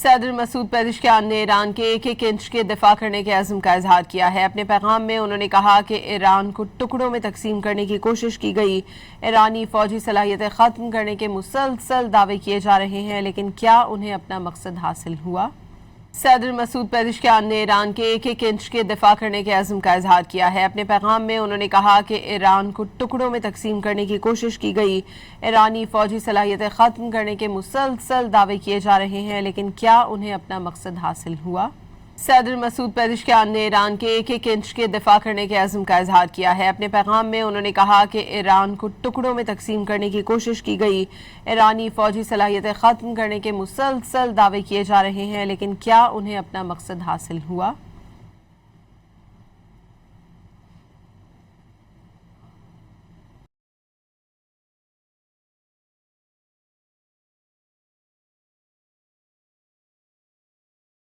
सदर मसूद पेज़ेश्कियान ने ईरान के एक एक इंच के दिफा करने के अज़्म का इजहार किया है। अपने पैगाम में उन्होंने कहा कि ईरान को टुकड़ों में तकसीम करने की कोशिश की गई। ईरानी फौजी सलाहियतें ख़त्म करने के मुसलसल दावे किए जा रहे हैं, लेकिन क्या उन्हें अपना मकसद हासिल हुआ? सदर मसूद पेज़ेश्कियान ने ईरान के एक एक इंच के दिफा करने के अज़्म का इजहार किया है। अपने पैगाम में उन्होंने कहा कि ईरान को टुकड़ों में तकसीम करने की कोशिश की गई। ईरानी फौजी सलाहियतें ख़त्म करने के मुसलसल दावे किए जा रहे हैं, लेकिन क्या उन्हें अपना मकसद हासिल हुआ? सदर मसूद पेज़ेश्कियान ने ईरान के एक एक इंच के दिफा करने के अज़्म का इजहार किया है। अपने पैगाम में उन्होंने कहा कि ईरान को टुकड़ों में तकसीम करने की कोशिश की गई। ईरानी फौजी सलाहियतें ख़त्म करने के मुसलसल दावे किए जा रहे हैं, लेकिन क्या उन्हें अपना मकसद हासिल हुआ?